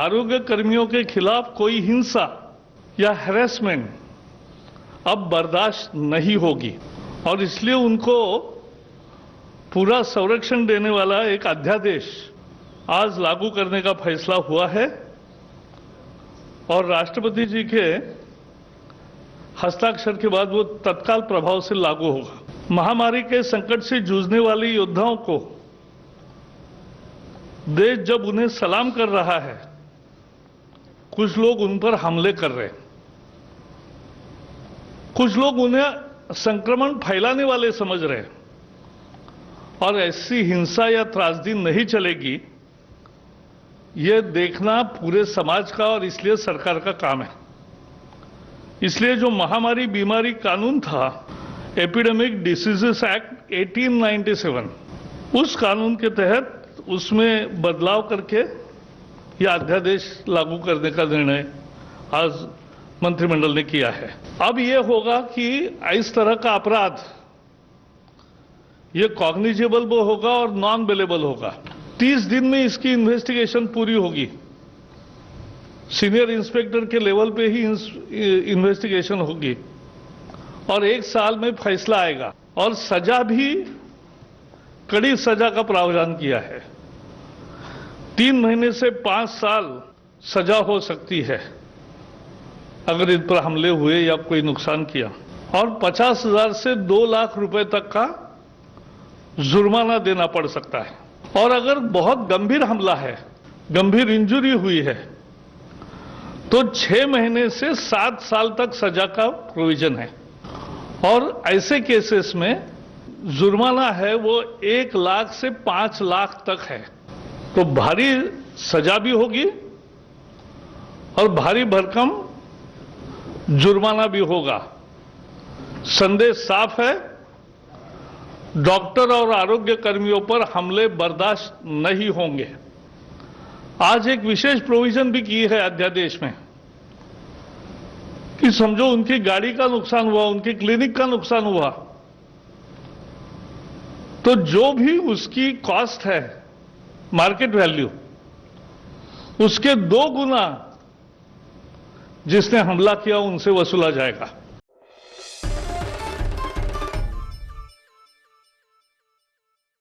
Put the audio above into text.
आरोग्य कर्मियों के खिलाफ कोई हिंसा या हैरेसमेंट अब बर्दाश्त नहीं होगी और इसलिए उनको पूरा संरक्षण देने वाला एक अध्यादेश आज लागू करने का फैसला हुआ है और राष्ट्रपति जी के हस्ताक्षर के बाद वो तत्काल प्रभाव से लागू होगा। महामारी के संकट से जूझने वाले योद्धाओं को देश जब उन्हें सलाम कर रहा है, कुछ लोग उन पर हमले कर रहे हैं, कुछ लोग उन्हें संक्रमण फैलाने वाले समझ रहे हैं और ऐसी हिंसा या त्रासदी नहीं चलेगी, यह देखना पूरे समाज का और इसलिए सरकार का काम है। इसलिए जो महामारी बीमारी कानून था, एपिडेमिक डिसीजेस एक्ट 1897, उस कानून के तहत उसमें बदलाव करके यह अध्यादेश लागू करने का निर्णय आज मंत्रिमंडल ने किया है। अब यह होगा कि इस तरह का अपराध ये कॉग्निजेबल भी होगा और नॉन बेलेबल होगा। 30 दिन में इसकी इन्वेस्टिगेशन पूरी होगी। सीनियर इंस्पेक्टर के लेवल पे ही इन्वेस्टिगेशन होगी और 1 साल में फैसला आएगा और सजा भी कड़ी सजा का प्रावधान किया है। 3 महीने से 5 साल सजा हो सकती है अगर इन पर हमले हुए या कोई नुकसान किया और 50,000 से 2 लाख रुपए तक का जुर्माना देना पड़ सकता है और अगर बहुत गंभीर हमला है, गंभीर इंजरी हुई है, तो 6 महीने से 7 साल तक सजा का प्रोविजन है और ऐसे केसेस में जुर्माना है वो 1 लाख से 5 लाख तक है। तो भारी सजा भी होगी और भारी भरकम जुर्माना भी होगा। संदेश साफ है, डॉक्टर और आरोग्य कर्मियों पर हमले बर्दाश्त नहीं होंगे। आज एक विशेष प्रोविजन भी की है अध्यादेश में कि समझो उनकी गाड़ी का नुकसान हुआ, उनकी क्लिनिक का नुकसान हुआ, तो जो भी उसकी कॉस्ट है, मार्केट वैल्यू, उसके 2 गुना जिसने हमला किया उनसे वसूला जाएगा।